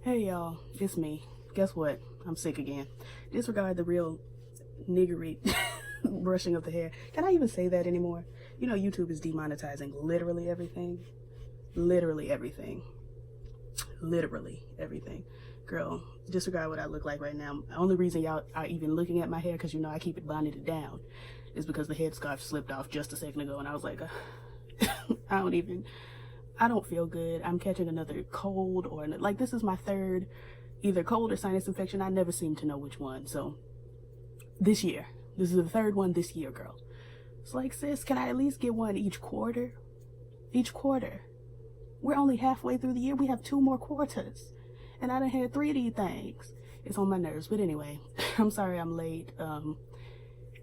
Hey y'all, it's me. Guess what? I'm sick again. Disregard the real niggery brushing of the hair. Can I even say that anymore? You know, YouTube is demonetizing literally everything. Literally everything. Literally everything. Girl, disregard what I look like right now. The only reason y'all are even looking at my hair, because you know I keep it bonded down, is because the headscarf slipped off just a second ago and I was like, I don't feel good. I'm catching another cold, or like this is my third either cold or sinus infection. I never seem to know which one. So this is the third one this year, girl. It's like, sis, can I at least get one each quarter? Each quarter. We're only halfway through the year. We have 2 more quarters. And I done had 3 of these things. It's on my nerves. But anyway, I'm sorry I'm late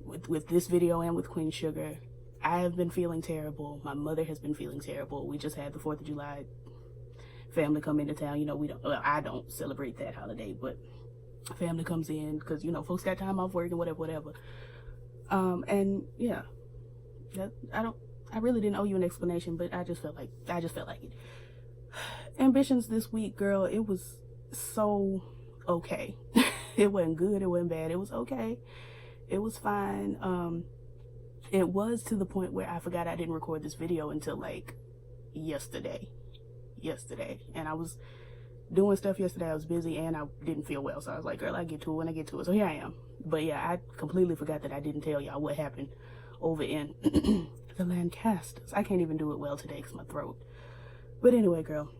with this video and with Queen Sugar. I have been feeling terrible. My mother has been feeling terrible. We just had the 4th of July family come into town. You know, I don't celebrate that holiday, but family comes in because, you know, folks got time off work and whatever. And yeah, I really didn't owe you an explanation, but I just felt like it. Ambitions this week, girl, it was so okay. It wasn't good, it wasn't bad, it was okay. It was fine. It was to the point where I forgot I didn't record this video until like yesterday. And I was doing stuff yesterday. I was busy and I didn't feel well. So I was like, girl, I'll get to it when I get to it. So here I am. But yeah, I completely forgot that I didn't tell y'all what happened over in the Lancasters. I can't even do it well today because my throat. But anyway, girl,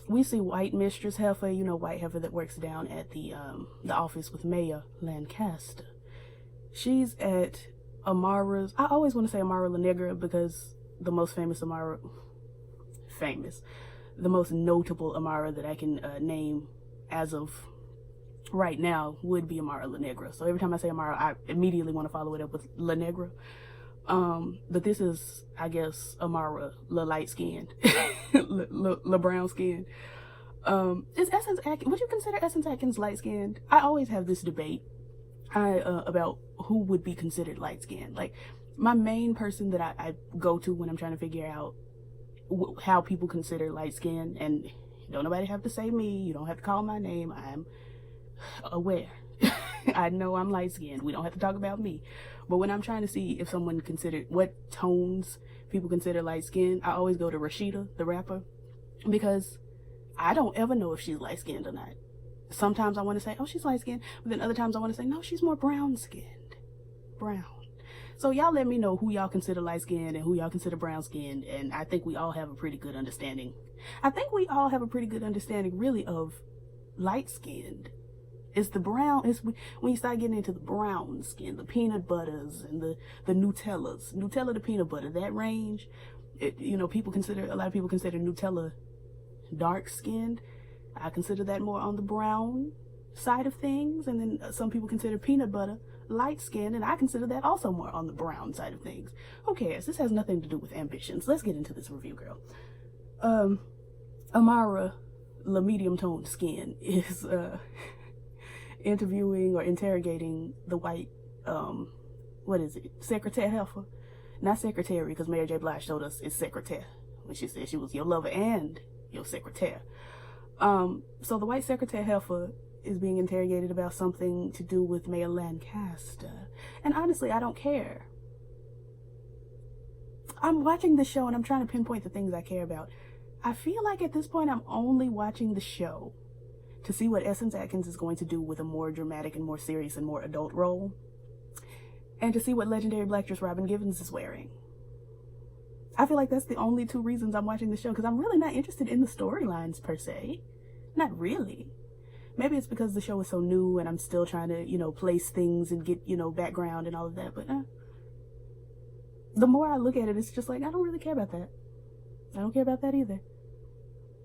we see White Mistress Heifer, you know, White Heifer that works down at the office with Mayor Lancaster. She's at Amara's, I always want to say Amara La Negra because the most famous Amara, the most notable Amara that I can name as of right now would be Amara La Negra. So every time I say Amara, I immediately want to follow it up with La Negra. But this is, I guess, Amara La Light Skinned, La Brown Skinned. Is Essence Atkins, would you consider Essence Atkins light skinned? I always have this debate about who would be considered light skinned. Like, my main person that I go to when I'm trying to figure out how people consider light skinned, and don't nobody have to say me, you don't have to call my name, I'm aware. I know I'm light skinned, we don't have to talk about me. But when I'm trying to see if someone considered what tones people consider light skinned, I always go to Rashida, the rapper, because I don't ever know if she's light skinned or not. Sometimes I want to say, oh, she's light skinned, but then other times I want to say, no, she's more brown skinned. Brown. So y'all let me know who y'all consider light skinned and who y'all consider brown skinned, and I think we all have a pretty good understanding. I think we all have a pretty good understanding really of light skinned. It's the brown, it's when you start getting into the brown skin, the peanut butters and the Nutellas. Nutella to peanut butter, that range, you know, a lot of people consider Nutella dark skinned. I consider that more on the brown side of things, and then some people consider peanut butter light skinned, and I consider that also more on the brown side of things. Who cares? This has nothing to do with ambitions. Let's get into this review, girl. Amara La Medium Toned Skin is interviewing or interrogating the white secretary heifer. Not secretary, because Mary J. Blige told us it's secretary when she said she was your lover and your secretary. So the white secretary heifer is being interrogated about something to do with Mayor Lancaster. And honestly, I don't care. I'm watching the show and I'm trying to pinpoint the things I care about. I feel like at this point I'm only watching the show to see what Essence Atkins is going to do with a more dramatic and more serious and more adult role, and to see what legendary black dress Robin Givens is wearing. I feel like that's the only 2 reasons I'm watching the show, because I'm really not interested in the storylines per se. Not really. Maybe it's because the show is so new and I'm still trying to, you know, place things and get, you know, background and all of that. But the more I look at it, it's just like, I don't really care about that. I don't care about that either.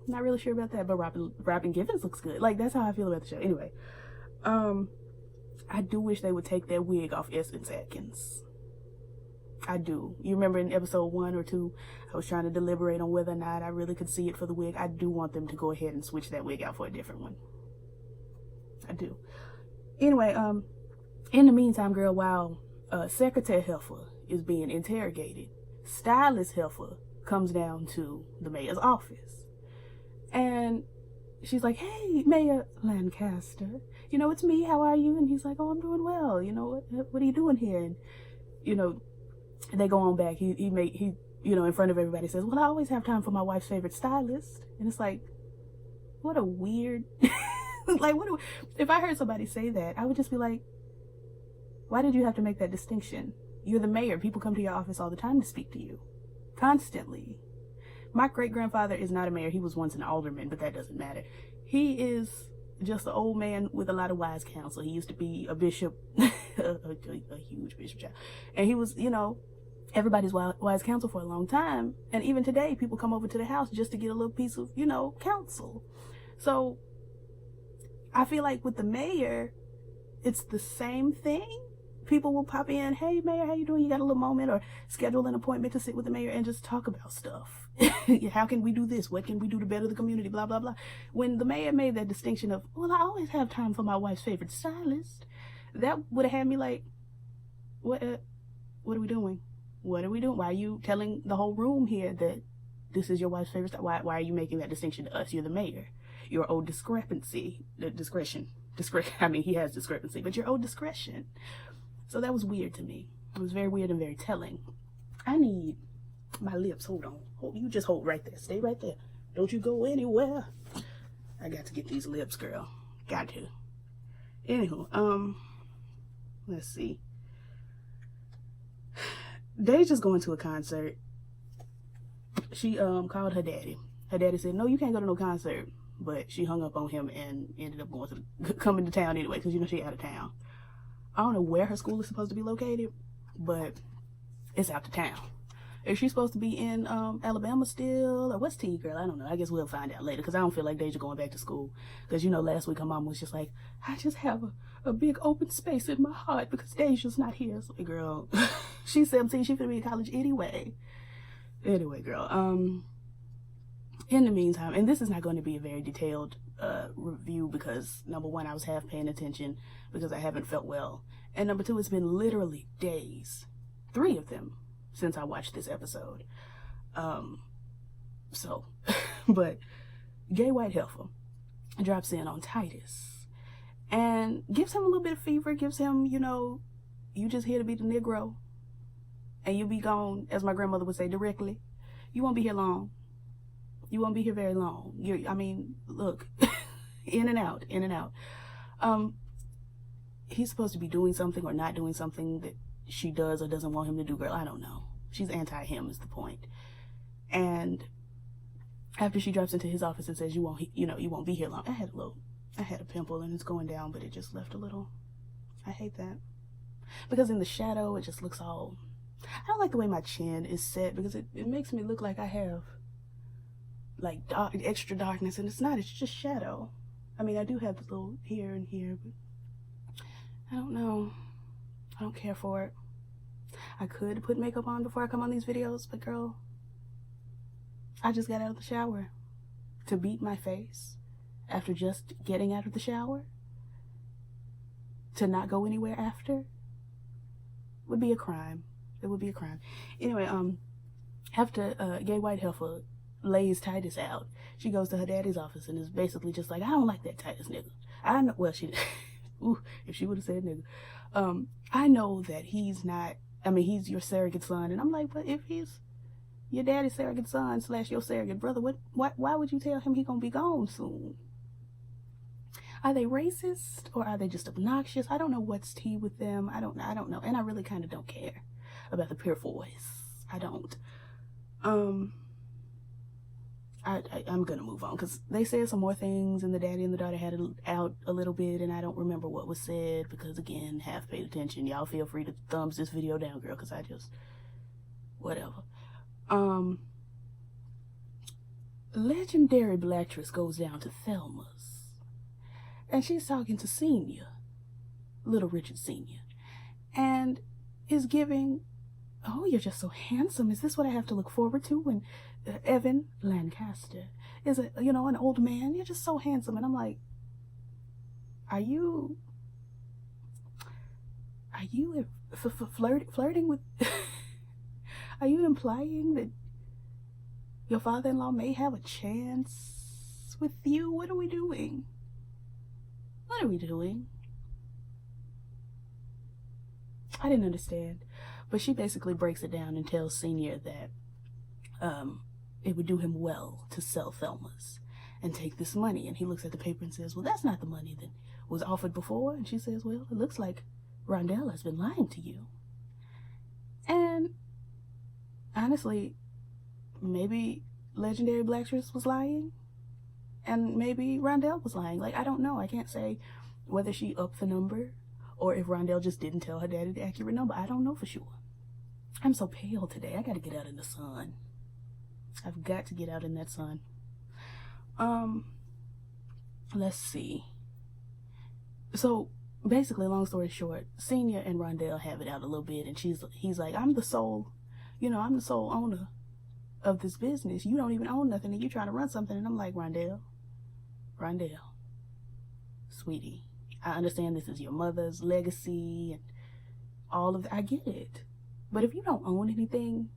Not really sure about that, but Robin Givens looks good. Like, that's how I feel about the show. Anyway, I do wish they would take that wig off Essence Atkins. I do. You remember in episode 1 or 2, I was trying to deliberate on whether or not I really could see it for the wig. I do want them to go ahead and switch that wig out for a different one. I do. Anyway, in the meantime, girl, while Secretary Heifer is being interrogated, Stylist Heifer comes down to the mayor's office. And she's like, hey, Mayor Lancaster, you know, it's me, how are you? And he's like, oh, I'm doing well, you know, what are you doing here? And, you know, they go on back, he you know, in front of everybody says, well, I always have time for my wife's favorite stylist. And it's like, what a weird, like, if I heard somebody say that, I would just be like, why did you have to make that distinction? You're the mayor. People come to your office all the time to speak to you. Constantly. My great-grandfather is not a mayor. He was once an alderman, but that doesn't matter. He is just an old man with a lot of wise counsel. He used to be a bishop, a huge bishop child. And he was, you know, everybody's wise counsel for a long time. And even today, people come over to the house just to get a little piece of, you know, counsel. So I feel like with the mayor, it's the same thing. People will pop in, hey, mayor, how you doing? You got a little moment? Or schedule an appointment to sit with the mayor and just talk about stuff. How can we do this? What can we do to better the community? Blah, blah, blah. When the mayor made that distinction of, well, I always have time for my wife's favorite stylist, that would have had me like, what are we doing? What are we doing? Why are you telling the whole room here that this is your wife's favorite stylist? Why are you making that distinction to us? You're the mayor. Your old discretion. I mean, he has discrepancy, but your old discretion. So that was weird to me. It was very weird and very telling. I need my lips. Hold on. You just hold right there. Stay right there. Don't you go anywhere. I got to get these lips, girl. Got to. Anywho, let's see. Deja's going to a concert. She called her daddy. Her daddy said, no, you can't go to no concert. But she hung up on him and ended up coming to town anyway, because, you know, she out of town. I don't know where her school is supposed to be located, but it's out of town. Is she supposed to be in Alabama still? Or what's T, girl? I don't know. I guess we'll find out later, because I don't feel like Deja going back to school. Because, you know, last week her mom was just like, I just have a big open space in my heart because Deja's not here. So, girl, she's 17. She's going to be in college anyway. Anyway, girl, in the meantime, and this is not going to be a very detailed review because, number one, I was half paying attention because I haven't felt well. And number two, it's been literally days, 3 of them, since I watched this episode. But Gay White Heifer drops in on Titus and gives him a little bit of fever, gives him, you know, you just here to be the Negro and you'll be gone, as my grandmother would say, directly. You won't be here long. You won't be here very long. I mean, look, in and out, in and out. He's supposed to be doing something or not doing something that she does or doesn't want him to do, girl. I don't know. She's anti-him is the point. And after she drops into his office and says, you won't be here long. I had a pimple and it's going down, but it just left a little. I hate that. Because in the shadow, it just looks all, I don't like the way my chin is set because it makes me look like I have like extra darkness, and it's not, it's just shadow. I mean, I do have the little here and here, but I don't know. I don't care for it. I could put makeup on before I come on these videos, but girl, I just got out of the shower. To beat my face after just getting out of the shower, to not go anywhere after, would be a crime. It would be a crime. Anyway, after Gay White Heifer lays Titus out, she goes to her daddy's office and is basically just like, I don't like that Titus nigga. I know, well, she, ooh, if she would have said nigga. I know that he's not, I mean, he's your surrogate son. And I'm like, but if he's your daddy's surrogate son / your surrogate brother, why would you tell him he gonna be gone soon? Are they racist or are they just obnoxious? I don't know what's tea with them. I don't know. And I really kind of don't care about the Purefoys. I don't. I'm gonna move on because they said some more things and the daddy and the daughter had it out a little bit and I don't remember what was said because, again, half paid attention. Y'all feel free to thumbs this video down, girl, because I just, whatever. Legendary Blacktress goes down to Thelma's and she's talking to Senior, Little Richard Senior, and is giving, oh, you're just so handsome. Is this what I have to look forward to when Evan Lancaster is an old man? You're just so handsome. And I'm like, are you flirting with, are you implying that your father-in-law may have a chance this with you? What are we doing? What are we doing? I didn't understand. But she basically breaks it down and tells Senior that it would do him well to sell Thelma's and take this money. And he looks at the paper and says, well, that's not the money that was offered before. And she says, well, it looks like Rondell has been lying to you. And honestly, maybe Legendary Blackstress was lying, and maybe Rondell was lying. Like, I don't know. I can't say whether she upped the number or if Rondell just didn't tell her daddy the accurate number. I don't know for sure. I'm so pale today. I gotta get out in the sun. I've got to get out in that sun. Let's see. So basically, long story short, Senior and Rondell have it out a little bit, and he's like, I'm the sole owner of this business. You don't even own nothing, and you trying to run something. And I'm like, Rondell, sweetie, I understand this is your mother's legacy and all of that. I get it. But if you don't own anything,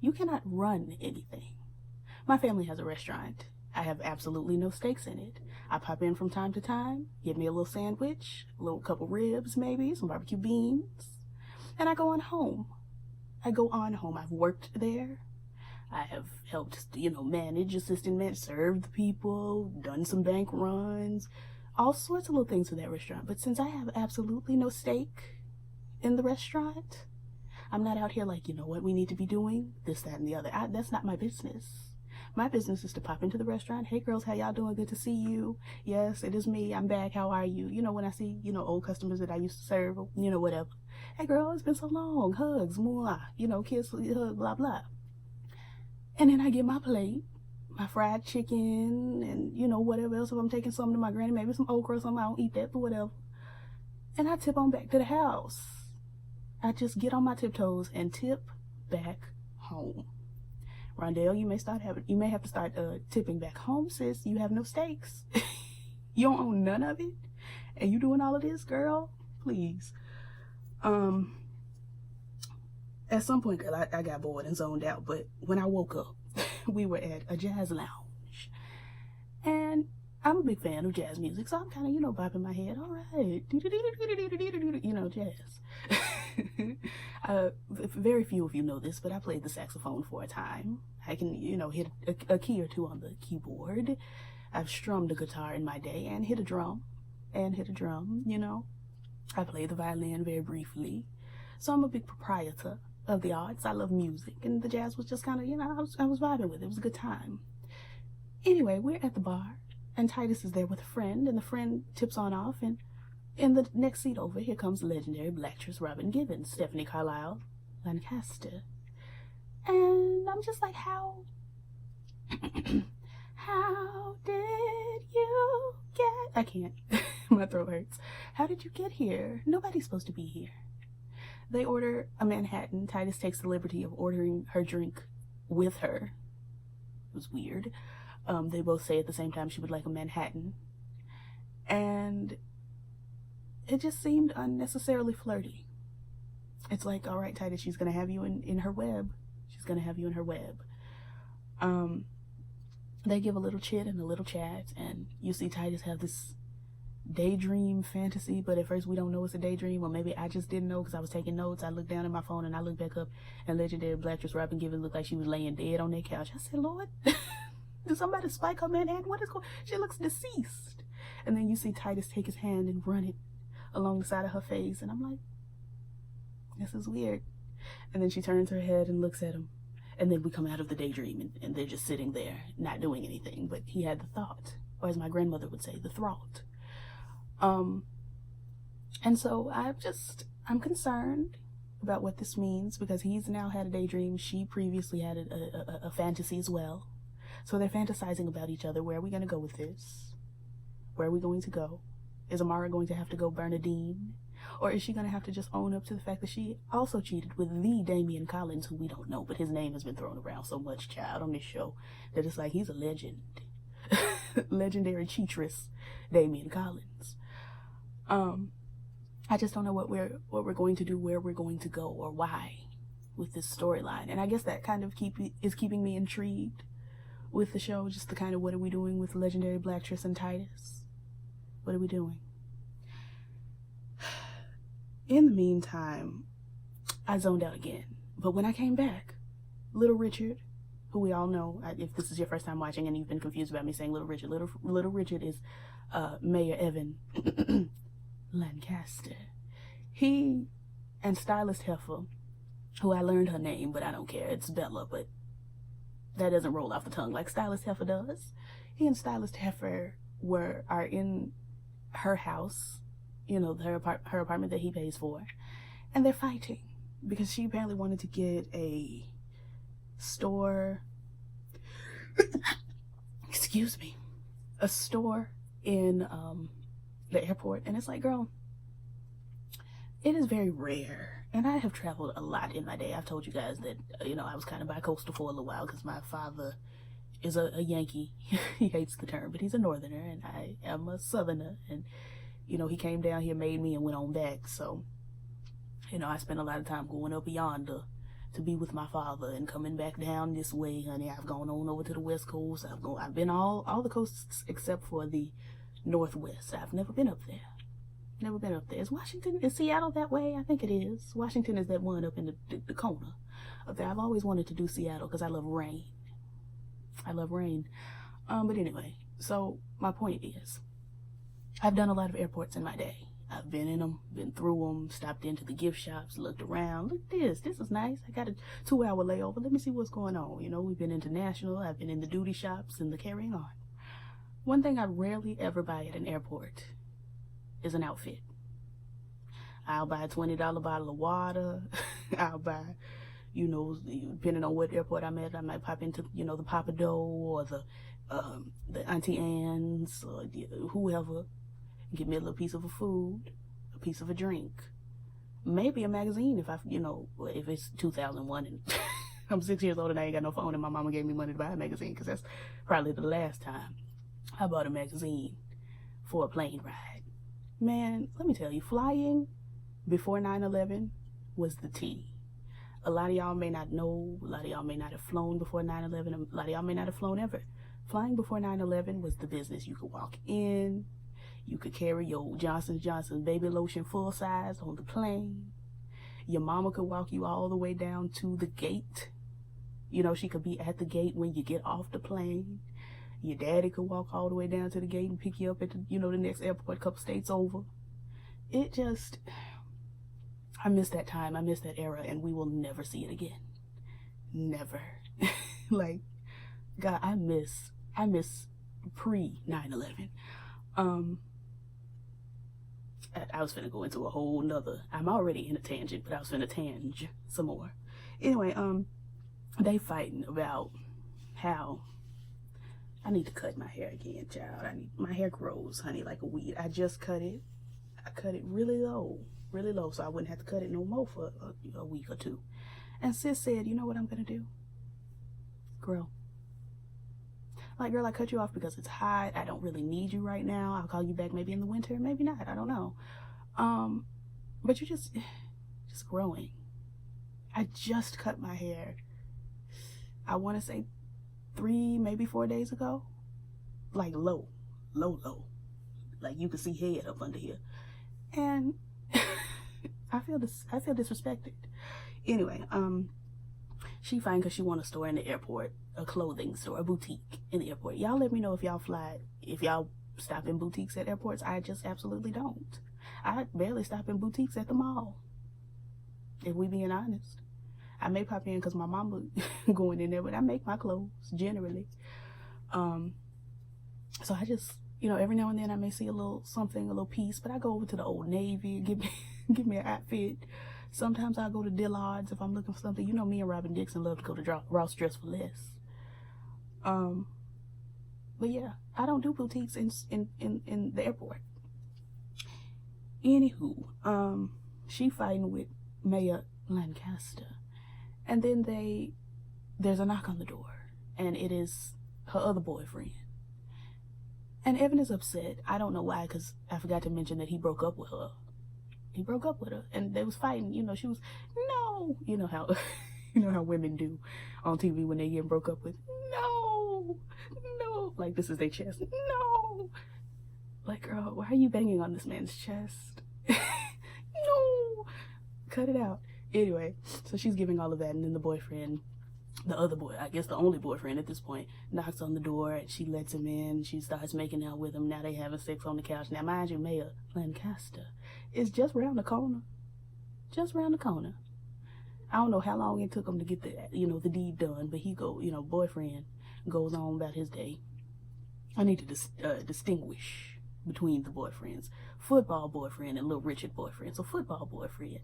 you cannot run anything. My family has a restaurant. I have absolutely no stakes in it. I pop in from time to time, get me a little sandwich, a little couple ribs maybe, some barbecue beans, and I go on home. I've worked there. I have helped, manage, serve the people, done some bank runs, all sorts of little things for that restaurant. But since I have absolutely no stake in the restaurant, I'm not out here like, you know what we need to be doing, this, that, and the other. That's not my business. My business is to pop into the restaurant. Hey girls, how y'all doing? Good to see you. Yes, it is me. I'm back. How are you? When I see, old customers that I used to serve, whatever. Hey girl, it's been so long. Hugs, mwah, kiss, hug, blah, blah. And then I get my plate, my fried chicken, and, whatever else. If I'm taking something to my granny, maybe some okra or something, I don't eat that, but whatever. And I tip on back to the house. I just get on my tiptoes and tip back home. Rondell, you may have to start tipping back home, sis. You have no stakes. You don't own none of it, and you doing all of this, girl? Please. At some point, I got bored and zoned out, but when I woke up, we were at a jazz lounge, and I'm a big fan of jazz music, so I'm kind of, bopping my head. All right, jazz. Very few of you know this, but I played the saxophone for a time. I can, hit a key or two on the keyboard. I've strummed a guitar in my day and hit a drum, I played the violin very briefly. So I'm a big proprietor of the arts. I love music, and the jazz was just kind of, I was vibing with it. It was a good time. Anyway, we're at the bar, and Titus is there with a friend, and the friend tips on off, and in the next seat over, here comes Legendary Blackstress Robin Givens, Stephanie Carlisle Lancaster. And I'm just like, how did you get... I can't. My throat hurts. How did you get here? Nobody's supposed to be here. They order a Manhattan. Titus takes the liberty of ordering her drink with her. It was weird. They both say at the same time she would like a Manhattan. And it just seemed unnecessarily flirty. It's like, all right, Titus, she's going to have you in her web. She's going to have you in her web. They give a little chit and a little chat, and you see Titus have this daydream fantasy, but at first we don't know it's a daydream, or maybe I just didn't know because I was taking notes. I looked down at my phone and I looked back up, and Legendary Blackstress Robin Givens looked like she was laying dead on that couch. I said, Lord, did somebody spike her Manhattan? What is going on? She looks deceased. And then you see Titus take his hand and run it along the side of her face, and I'm like, this is weird. And then she turns her head and looks at him, and then we come out of the daydream, and they're just sitting there not doing anything, but he had the thought, or as my grandmother would say, the thought. And so I'm concerned about what this means, because he's now had a daydream. She previously had a fantasy as well. So they're fantasizing about each other. Where are we going to go with this? Where are we going to go? Is Amara going to have to go Bernadine? Or is she going to have to just own up to the fact that she also cheated with the Damian Collins, who we don't know, but his name has been thrown around so much, child, on this show, that it's like he's a legend. Legendary cheatress, Damian Collins. I just don't know what we're going to do, where we're going to go, or why with this storyline. And I guess that kind of is keeping me intrigued with the show, just the kind of what are we doing with legendary Black Tristan Titus? What are we doing? In the meantime, I zoned out again. But when I came back, Little Richard, who we all know, if this is your first time watching and you've been confused about me saying Little Richard, Little Richard is Mayor Evan Lancaster. He and Stylist Heifer, who I learned her name, but I don't care, it's Bella, but that doesn't roll off the tongue like Stylist Heifer does. He and Stylist Heifer are in her house, you know, her apartment that he pays for, and they're fighting because she apparently wanted to get a store excuse me, a store in the airport, and it's like, girl, it is very rare, and I have traveled a lot in my day. I've told you guys that, you know, I was kind of bi-coastal for a little while because my father is a Yankee. He hates the term, but he's a Northerner, and I am a Southerner, and, you know, he came down here, made me, and went on back. So, you know, I spent a lot of time going up yonder to be with my father and coming back down this way, honey. I've gone on over to the West Coast. I've been all the coasts except for the Northwest. I've never been up there. Never been up there. Is Seattle that way? I think it is. Washington is that one up in the corner up there. I've always wanted to do Seattle because I love rain. I love rain. But anyway, so my point is, I've done a lot of airports in my day. I've been in them, been through them, stopped into the gift shops, looked around. Look at this. This is nice. I got a 2-hour layover. Let me see what's going on. You know, we've been international. I've been in the duty shops and the carrying on. One thing I rarely ever buy at an airport is an outfit. I'll buy a $20 bottle of water. I'll buy, you know, depending on what airport I'm at, I might pop into, you know, the Papa Dough or the Auntie Anne's or whoever. Get me a little piece of a food, a piece of a drink, maybe a magazine if if it's 2001 and I'm 6 years old and I ain't got no phone and my mama gave me money to buy a magazine, because that's probably the last time I bought a magazine for a plane ride. Man, let me tell you, flying before 9/11 was the tea. A lot of y'all may not know, a lot of y'all may not have flown before 9/11, a lot of y'all may not have flown ever. Flying before 9/11 was the business. You could walk in, you could carry your Johnson & Johnson baby lotion full size on the plane. Your mama could walk you all the way down to the gate. You know, she could be at the gate when you get off the plane. Your daddy could walk all the way down to the gate and pick you up at the, you know, the next airport a couple states over. It just, I miss that time. I miss that era, and we will never see it again. Never. Like, God, I miss pre 9/11. I was finna go into a whole nother, I'm already in a tangent, but I was finna tange some more. Anyway, they fighting about how I need to cut my hair again, child. My hair grows, honey, like a weed. I just cut it. I cut it really low, so I wouldn't have to cut it no more for a week or two. And sis said, you know what I'm gonna do? Girl, I cut you off because it's hot. I don't really need you right now. I'll call you back maybe in the winter, maybe not. I don't know. But you're just growing. I just cut my hair, I want to say 3, maybe 4 days ago. Like low. Like you can see head up under here. And I feel disrespected. Anyway, she fine because she want a store in the airport, a clothing store, a boutique in the airport. Y'all let me know if y'all stop in boutiques at airports. I just absolutely don't. I barely stop in boutiques at the mall, if we being honest. I may pop in because my mama going in there, but I make my clothes generally. So I just, you know, every now and then I may see a little something, a little piece, but I go over to the Old Navy, give me an outfit. Sometimes I go to Dillard's if I'm looking for something. You know, me and Robin Dixon love to go to Ross Dress for Less. But yeah, I don't do boutiques in the airport. Anywho, she fighting with Mayor Lancaster, and then there's a knock on the door, and it is her other boyfriend. And Evan is upset. I don't know why, because I forgot to mention that he broke up with her. He broke up with her, and they was fighting. You know, she was, no, you know how, you know how women do on TV when they get broke up with. No, Like, this is their chest. No! Like, girl, why are you banging on this man's chest? No! Cut it out. Anyway, so she's giving all of that, and then the boyfriend, the other boy, I guess the only boyfriend at this point, knocks on the door, and she lets him in. She starts making out with him. Now they having sex on the couch. Now, mind you, Maya Lancaster is just round the corner. Just round the corner. I don't know how long it took him to get the deed done, but boyfriend goes on about his day. I need to distinguish between the boyfriends. Football boyfriend and Little Richard boyfriend. So football boyfriend,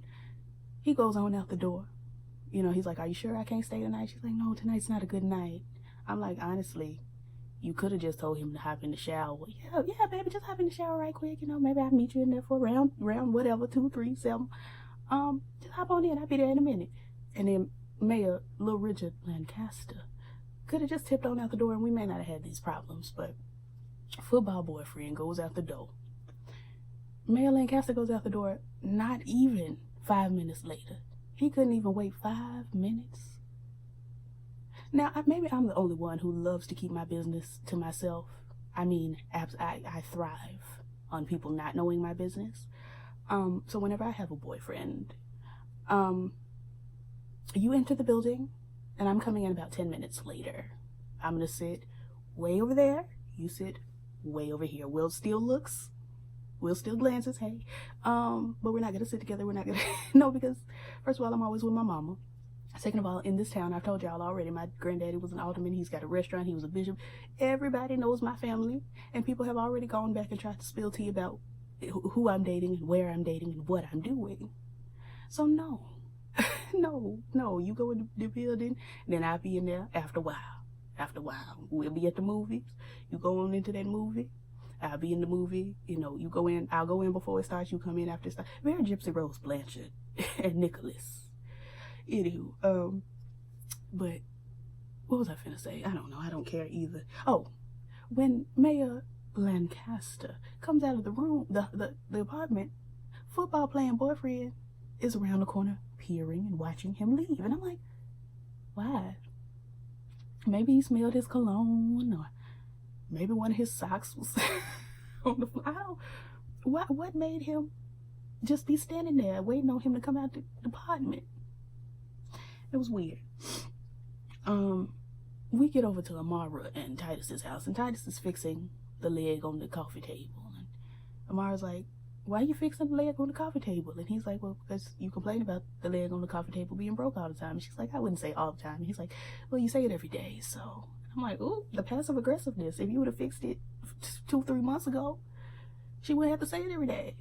he goes on out the door. He's like, are you sure I can't stay tonight? She's like, no, tonight's not a good night. I'm like, honestly, you could have just told him to hop in the shower. Yeah, baby, just hop in the shower right quick. Maybe I'll meet you in there for round whatever, 2, 3, 7. Just hop on in. I'll be there in a minute. And then Mayor Little Richard Lancaster could have just tipped on out the door, and we may not have had these problems. But football boyfriend goes out the door. Mayor Lancaster goes out the door not even 5 minutes later. He couldn't even wait 5 minutes. Now, maybe I'm the only one who loves to keep my business to myself. I mean, I thrive on people not knowing my business. So whenever I have a boyfriend, you enter the building, and I'm coming in about 10 minutes later. I'm going to sit way over there. You sit way over here. Will still looks. Will still glances, hey. But we're not going to sit together. We're not going to... No, because, first of all, I'm always with my mama. Second of all, in this town, I've told y'all already, my granddaddy was an alderman. He's got a restaurant. He was a bishop. Everybody knows my family. And people have already gone back and tried to spill tea about who I'm dating and where I'm dating and what I'm doing. So no, no, you go in the building, and then I'll be in there after a while. We'll be at the movies. You go on into that movie. I'll be in the movie. You go in. I'll go in before it starts. You come in after it starts. Very Gypsy Rose Blanchard and Nicholas. Anywho, but what was I finna say? I don't know. I don't care either. Oh, when Mayor Lancaster comes out of the room, the apartment, football playing boyfriend is around the corner peering and watching him leave. And I'm like, why? Maybe he smelled his cologne, or maybe one of his socks was on the floor. What made him just be standing there waiting on him to come out the apartment? It was weird. We get over to Amara and Titus's house, and Titus is fixing the leg on the coffee table. And Amara's like, why are you fixing the leg on the coffee table? And he's like, well, because you complain about the leg on the coffee table being broke all the time. And she's like, I wouldn't say all the time. And he's like, well, you say it every day. So I'm like, ooh, the passive aggressiveness. If you would have fixed it 2-3 months ago, she wouldn't have to say it every day.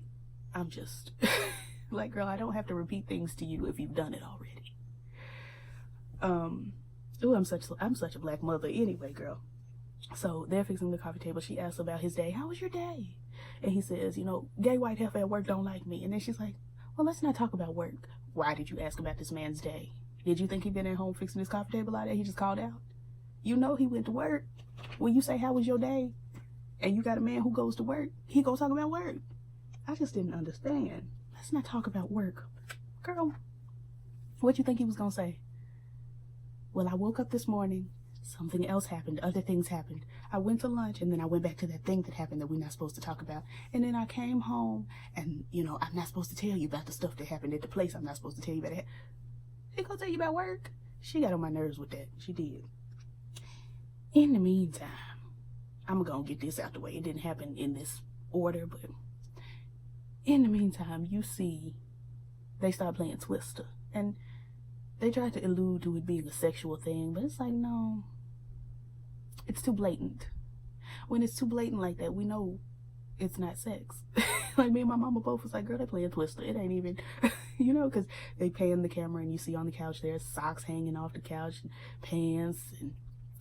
I'm just like, girl, I don't have to repeat things to you if you've done it already. Ooh, I'm such a black mother. Anyway, girl. So they're fixing the coffee table. She asks about his day. How was your day? And he says, gay white heifer at work don't like me. And then she's like, well, let's not talk about work. Why did you ask about this man's day? Did you think he'd been at home fixing his coffee table all day? He just called out. He went to work. When you say, how was your day? And you got a man who goes to work, he goes talk about work. I just didn't understand. Let's not talk about work. Girl, what you think he was going to say? Well, I woke up this morning. Something else happened. Other things happened. I went to lunch, and then I went back to that thing that happened that we're not supposed to talk about. And then I came home, and, I'm not supposed to tell you about the stuff that happened at the place. I'm not supposed to tell you about it. She gonna tell you about work? She got on my nerves with that. She did. In the meantime, I'm gonna get this out the way. It didn't happen in this order, but in the meantime, you see, they start playing Twister. And they tried to allude to it being a sexual thing, but it's like, no. It's too blatant. When it's too blatant like that, we know it's not sex. Like, me and my mama both was like, girl, they playing Twister. It ain't even, because they pan the camera and you see on the couch there's socks hanging off the couch, and pants, and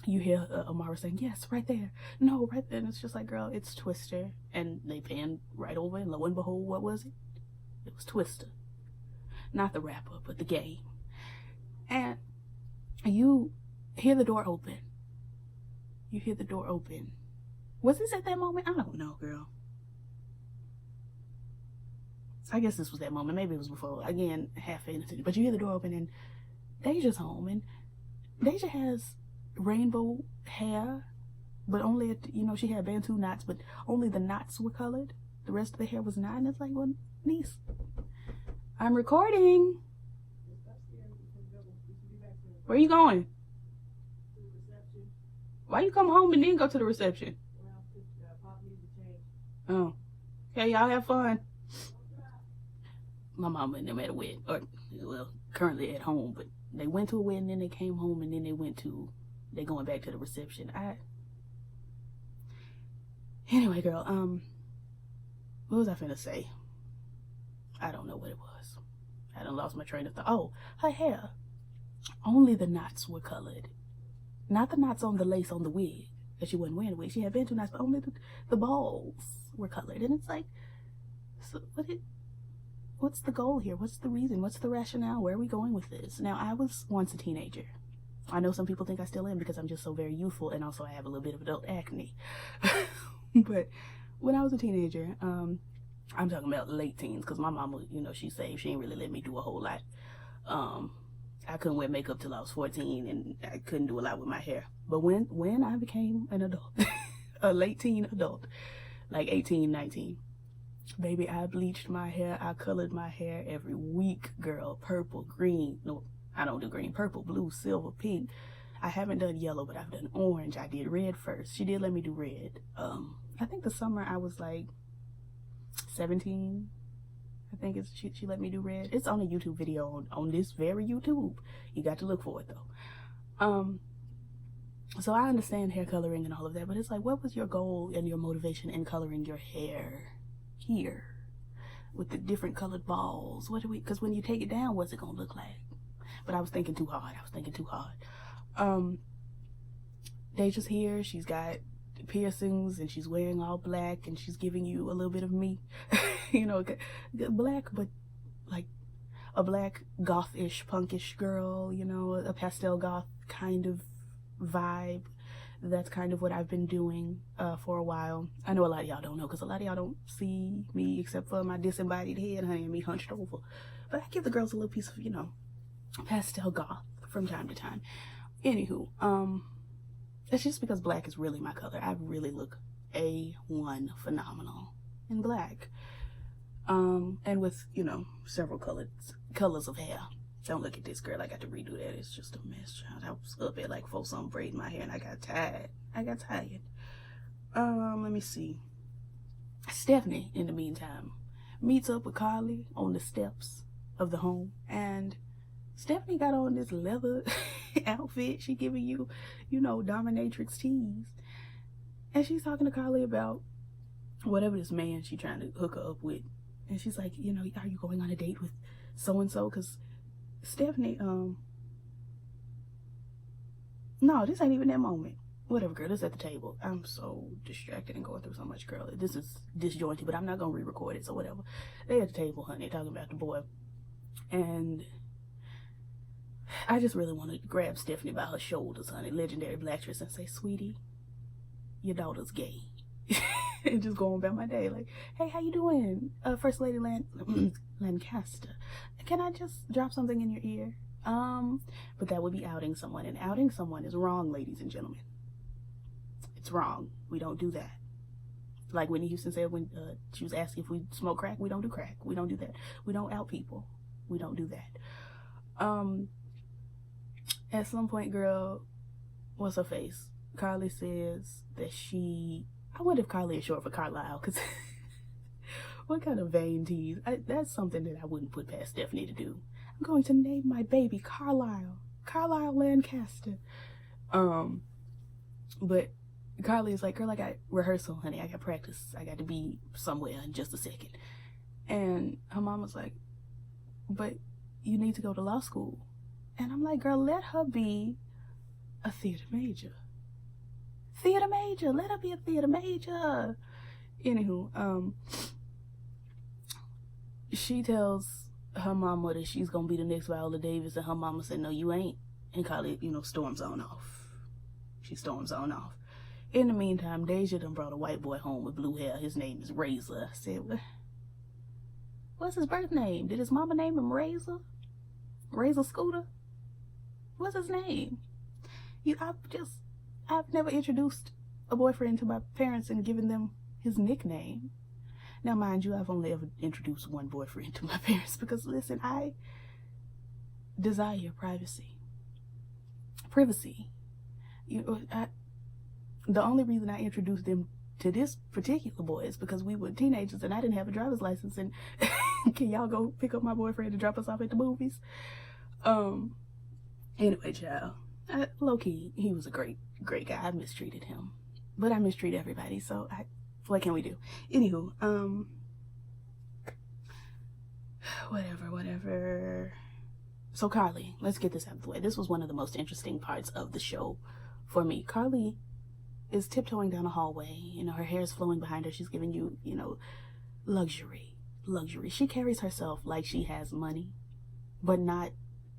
you hear Amara saying, yes, right there. No, right there. And it's just like, girl, it's Twister. And they pan right over, and lo and behold, what was it? It was Twister. Not the rapper, but the game. And you hear the door open. You hear the door open. Was this at that moment? I don't know, girl. I guess this was that moment. Maybe it was before. Again, half innocent. But you hear the door open, and Deja's home. And Deja has rainbow hair but only at, you know, she had Bantu knots, but only the knots were colored. The rest of the hair was not. And it's like, well, niece, I'm recording. Where you going? Why you come home and then go to the reception? Oh, okay, y'all have fun. My mama and them at a wedding, or well, currently at home, but they went to a wedding, then they came home, and then they going back to the reception. Anyway, girl, what was I finna say? I don't know what it was. I done lost my train of thought. Oh, her hair. Only the knots were colored. Not the knots on the lace on the wig, that she wasn't wearing a wig. She had Bantu knots, but only the balls were colored. And it's like, so what's the goal here? What's the reason? What's the rationale? Where are we going with this? Now, I was once a teenager. I know some people think I still am because I'm just so very youthful, and also I have a little bit of adult acne. But when I was a teenager, I'm talking about late teens, because my mama, you know, she's saved. She ain't really let me do a whole lot. I couldn't wear makeup till I was 14, and I couldn't do a lot with my hair. But when I became an adult, a late teen adult, like 18, 19, baby, I bleached my hair. I colored my hair every week, girl. Purple, green. No, I don't do green. Purple, blue, silver, pink. I haven't done yellow, but I've done orange. I did red first. She did let me do red. I think the summer I was like 17. I think she let me do red. It's on a YouTube video on this very YouTube. You got to look for it though. So I understand hair coloring and all of that, but it's like, what was your goal and your motivation in coloring your hair here with the different colored balls? Because when you take it down, what's it gonna look like? But I was thinking too hard. Deja's here. She's got piercings and she's wearing all black and she's giving you a little bit of me. You know, black, but like a black goth-ish, punkish girl, you know, a pastel goth kind of vibe. That's kind of what I've been doing for a while. I know a lot of y'all don't know, because a lot of y'all don't see me except for my disembodied head, honey, and me hunched over. But I give the girls a little piece of, you know, pastel goth from time to time. Anywho, it's just because black is really my color. I really look A1 phenomenal in black. And with, you know, several colors of hair. Don't look at this, girl. I got to redo that. It's just a mess, child. I was up at like 4-something braiding my hair and I got tired. Let me see. Stephanie, in the meantime, meets up with Carly on the steps of the home, and Stephanie got on this leather outfit. She giving you, you know, dominatrix tease. And she's talking to Carly about whatever this man she trying to hook her up with. And she's like, you know, are you going on a date with so-and-so? Because Stephanie, no, this ain't even that moment. Whatever, girl, this at the table. I'm so distracted and going through so much, girl. This is disjointed, but I'm not going to re-record it, so whatever. They at the table, honey, talking about the boy. And I just really want to grab Stephanie by her shoulders, honey, legendary Blacktress, and say, sweetie, your daughter's gay. And just go on about my day, like, hey, how you doing, First Lady Lancaster? Can I just drop something in your ear? But that would be outing someone, and outing someone is wrong, ladies and gentlemen. It's wrong. We don't do that. Like Whitney Houston said when she was asking if we smoke crack. We don't do crack. We don't do that. We don't out people. We don't do that. At some point, girl, what's her face? Carly says that I wonder if Carly is short for Carlisle, because what kind of vain tease? That's something that I wouldn't put past Stephanie to do. I'm going to name my baby Carlisle Lancaster. But Carly is like, girl, I got rehearsal, honey. I got practice. I got to be somewhere in just a second. And her mom was like, but you need to go to law school. And I'm like, girl, let her be a theater major. Let her be a theater major. Anywho, she tells her mama that she's gonna be the next Viola Davis, and her mama said, no, you ain't. And Carly, you know, storms on off. She storms on off. In the meantime, Deja done brought a white boy home with blue hair. His name is Razor. I said, what's his birth name? Did his mama name him Razor? Razor Scooter? What's his name? I've never introduced a boyfriend to my parents and given them his nickname. Now, mind you, I've only ever introduced one boyfriend to my parents because, listen, I desire privacy. The only reason I introduced them to this particular boy is because we were teenagers and I didn't have a driver's license, and can y'all go pick up my boyfriend and drop us off at the movies? Anyway, child, low-key, he was a great guy. I mistreated him, but I mistreat everybody, so what can we do? Anywho, whatever. So Carly, let's get this out of the way. This was one of the most interesting parts of the show for me. Carly is tiptoeing down a hallway. You know, her hair is flowing behind her. She's giving you, you know, luxury. She carries herself like she has money, but not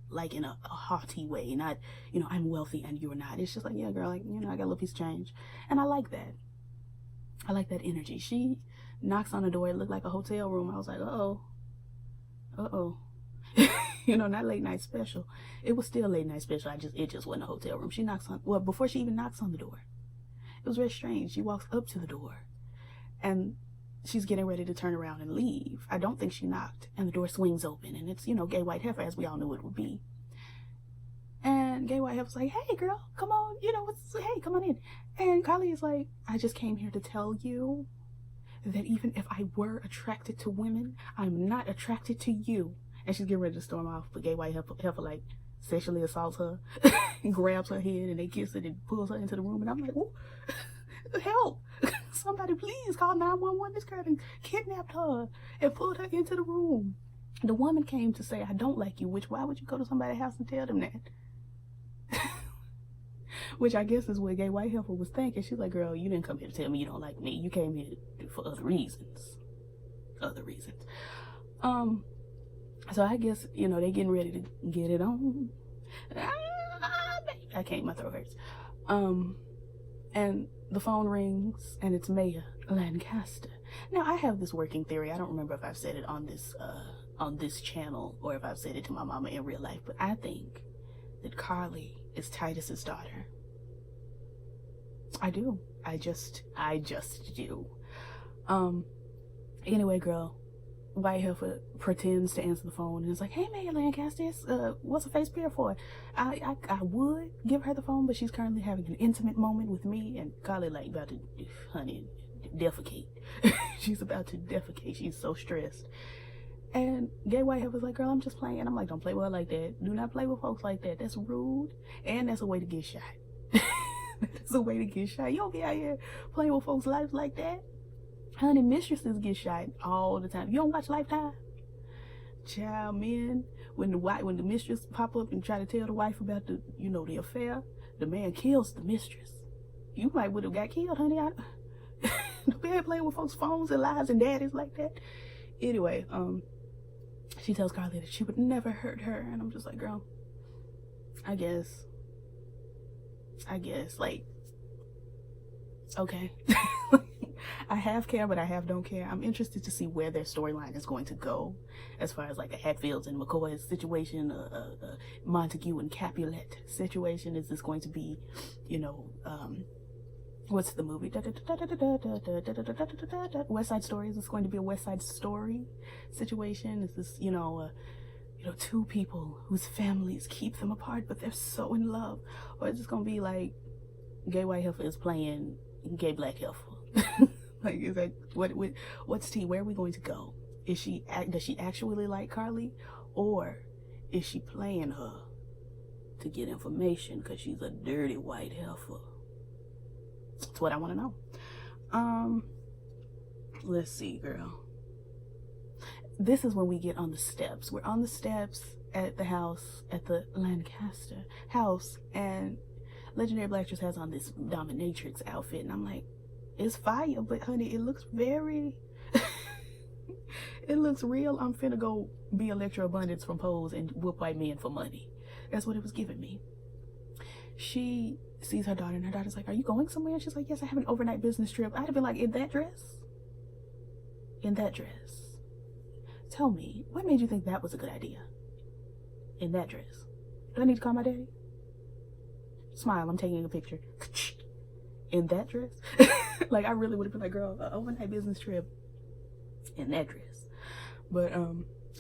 like in a haughty way. Not, you know, I'm wealthy and you're not. It's just like, yeah, girl, like, you know, I got a little piece of change. And I like that. I like that energy. She knocks on the door. It looked like a hotel room. I was like, uh-oh. You know, not late night special. It was still late night special. It just wasn't a hotel room. She knocks on, well, before she even knocks on the door, it was very strange. She walks up to the door and she's getting ready to turn around and leave. I don't think she knocked, and the door swings open, and it's, you know, Gay White Heifer, as we all knew it would be. And Gay White Heifer's like, hey girl, come on, you know, hey, come on in. And Carly is like, I just came here to tell you that even if I were attracted to women, I'm not attracted to you. And she's getting ready to storm off, but Gay White Heifer like sexually assaults her, grabs her head, and they kiss it and pulls her into the room. And I'm like, oh, help! Somebody please call 911. This girl kidnapped her and pulled her into the room. The woman came to say, I don't like you, which why would you go to somebody's house and tell them that? Which I guess is what Gay White Heifer was thinking. She's like, girl, you didn't come here to tell me you don't like me. You came here for other reasons. So I guess, you know, they getting ready to get it on. I can't, my throat hurts. And the phone rings and it's Maya Lancaster. Now I have this working theory. I don't remember if I've said it on this channel or if I've said it to my mama in real life, but I think that Carly is Titus's daughter. I do. I just do. Anyway, girl, White Heifer pretends to answer the phone and it's like, hey, Maya Lancaster, what's her face here for? I would give her the phone, but she's currently having an intimate moment with me, and Carly like about to, honey, defecate. She's about to defecate. She's so stressed. And Gay White Heifer's like, girl, I'm just playing. And I'm like, don't play with her like that. Do not play with folks like that. That's rude. And that's a way to get shot. That's a way to get shot. You don't be out here playing with folks' lives like that. Honey, mistresses get shot all the time. You don't watch Lifetime? Child, men, when the mistress pop up and try to tell the wife about the, you know, the affair, the man kills the mistress. You might would have got killed, honey. Don't be playing with folks' phones and lives and daddies like that. Anyway, she tells Carly that she would never hurt her, and I'm just like, girl, I guess, like, okay. I half care, but I half don't care. I'm interested to see where their storyline is going to go, as far as like a Hatfields and McCoy's situation, a Montague and Capulet situation. Is this going to be, you know, what's the movie? West Side Story. Is this going to be a West Side Story situation? Is this, you know, two people whose families keep them apart, but they're so in love? Or is this going to be like Gay White Heifer is playing Gay Black Heifer? Like, is that what's tea? Where are we going to go? Does she actually like Carly, or is she playing her to get information because she's a dirty white heifer? That's what I want to know. Let's see, girl. This is when we get on the steps. We're on the steps at the house, at the Lancaster house, and Legendary Black Dress has on this dominatrix outfit, and I'm like, it's fire, but honey, it looks very it looks real. I'm finna go be Electra Abundance from Pose and whoop white men for money. That's what it was giving me. She sees her daughter, and her daughter's like, are you going somewhere? And she's like, yes, I have an overnight business trip. I'd have been like, in that dress? Tell me, what made you think that was a good idea? In that dress? Do I need to call my daddy? Smile, I'm taking a picture. in that dress. Like, I really would have been like, girl, an overnight business trip in that dress. But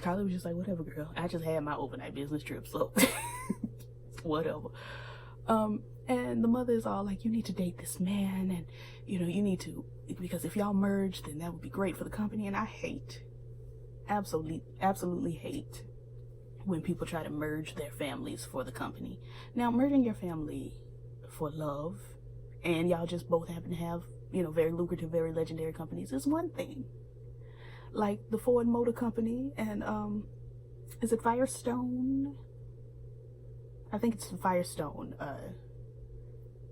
Kylie was just like, whatever, girl. I just had my overnight business trip, so whatever. And the mother is all like, you need to date this man, and you know, you need to, because if y'all merge, then that would be great for the company. And I hate, absolutely hate when people try to merge their families for the company. Now, merging your family for love, and y'all just both happen to have, you know, very lucrative, very legendary companies is one thing. Like the Ford Motor Company and is it Firestone? I think it's Firestone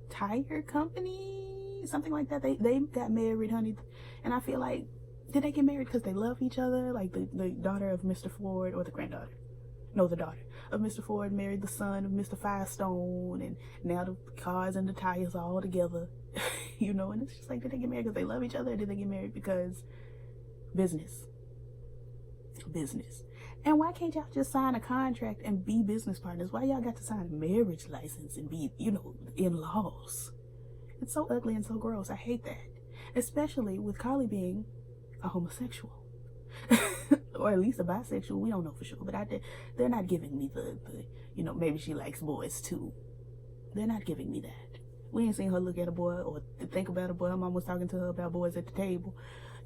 Tire Company, something like that. They got married, honey, and I feel like, did they get married because they love each other? Like the daughter of Mr. Ford, or the granddaughter? No, the daughter of Mr. Ford married the son of Mr. Firestone, and now the cars and the tires are all together. You know, and it's just like, did they get married because they love each other, or did they get married because business? And why can't y'all just sign a contract and be business partners? Why y'all got to sign a marriage license and be, you know, in-laws? It's so ugly and so gross. I hate that. Especially with Carly being a homosexual. Or at least a bisexual. We don't know for sure. But they're not giving me the, you know, maybe she likes boys too. They're not giving me that. We ain't seen her look at a boy or think about a boy. Her mom was talking to her about boys at the table,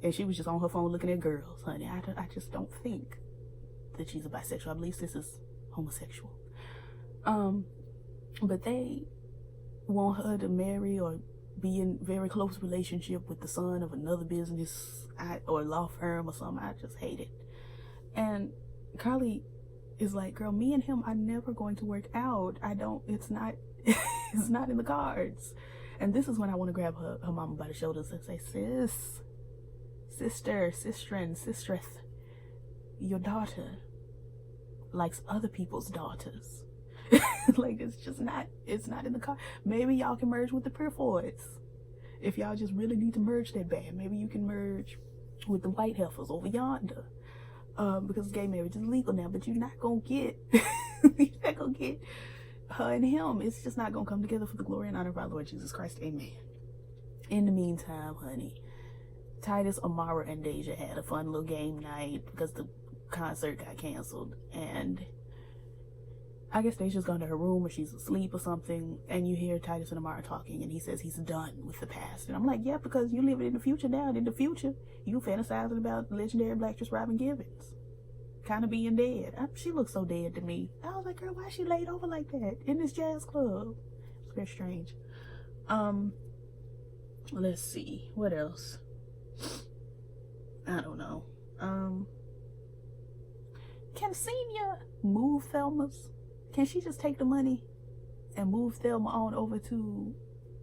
and she was just on her phone looking at girls, honey. I just don't think that she's a bisexual. I believe this is homosexual. But they want her to marry or be in very close relationship with the son of another business or law firm or something. I just hate it. And Carly is like, girl, me and him are never going to work out. It's not it's not in the cards. And this is when I want to grab her mama by the shoulders and say, sistress, your daughter likes other people's daughters. Like, it's not in the car. Maybe y'all can merge with the Purifords. If y'all just really need to merge that bad, maybe you can merge with the white heifers over yonder. Because gay marriage is legal now, but you're not gonna get her and him. It's just not gonna come together for the glory and honor of our Lord Jesus Christ. Amen. In the meantime, honey, Titus, Amara, and Deja had a fun little game night because the concert got canceled, and I guess Deja's gone to her room or she's asleep or something, and you hear Titus and Amara talking, and he says he's done with the past. And I'm like, yeah, because you live in the future now, and in the future you fantasizing about legendary Black actress Robin Givens kind of being dead. She looks so dead to me. I was like, girl, why is she laid over like that in this jazz club? It's very strange. Let's see, what else? I don't know. Can Senior move Thelma's? Can she just take the money and move Thelma on over to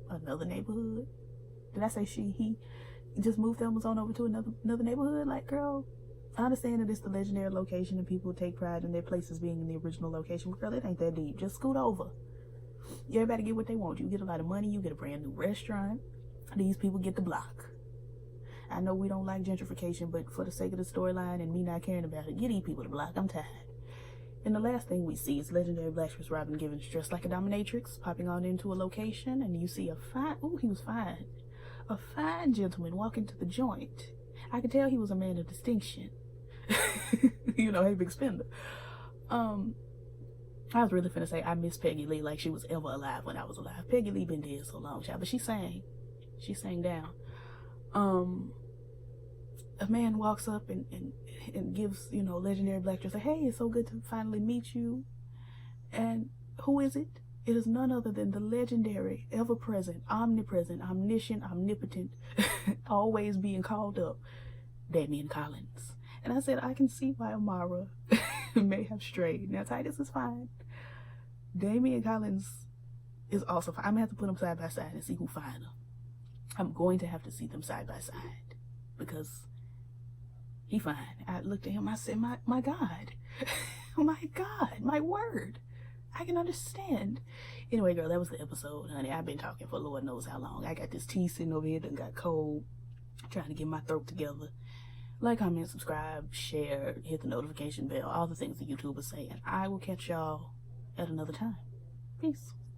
another neighborhood? Did I say he just moved Thelma's on over to another neighborhood? Like, girl, I understand that it's the legendary location and people take pride in their places being in the original location. But girl, it ain't that deep. Just scoot over. Everybody get what they want. You get a lot of money. You get a brand new restaurant. These people get the block. I know we don't like gentrification, but for the sake of the storyline and me not caring about it, get these people the block. I'm tired. And the last thing we see is legendary Black actress Robin Givens dressed like a dominatrix, popping on into a location, and you see a fine, he was fine, a fine gentleman walk into the joint. I could tell he was a man of distinction. You know, hey, big spender. I was really finna say I miss Peggy Lee like she was ever alive when I was alive. Peggy Lee been dead so long, child, but she sang down. A man walks up and gives, you know, legendary Black actress, hey, it's so good to finally meet you. And who is it? It is none other than the legendary, ever-present, omnipresent, omniscient, omnipotent, always being called up, Damian Collins. And I said, I can see why Amara may have strayed. Now, Titus is fine. Damian Collins is also fine. I'm going to have to put them side by side and see who finer. I'm going to have to see them side by side because he fine. I looked at him, I said, my God, my God, my word, I can understand. Anyway, girl, that was the episode, honey. I've been talking for Lord knows how long. I got this tea sitting over here that got cold, trying to get my throat together. Like, comment, subscribe, share, hit the notification bell, all the things that YouTubers say, and I will catch y'all at another time. Peace.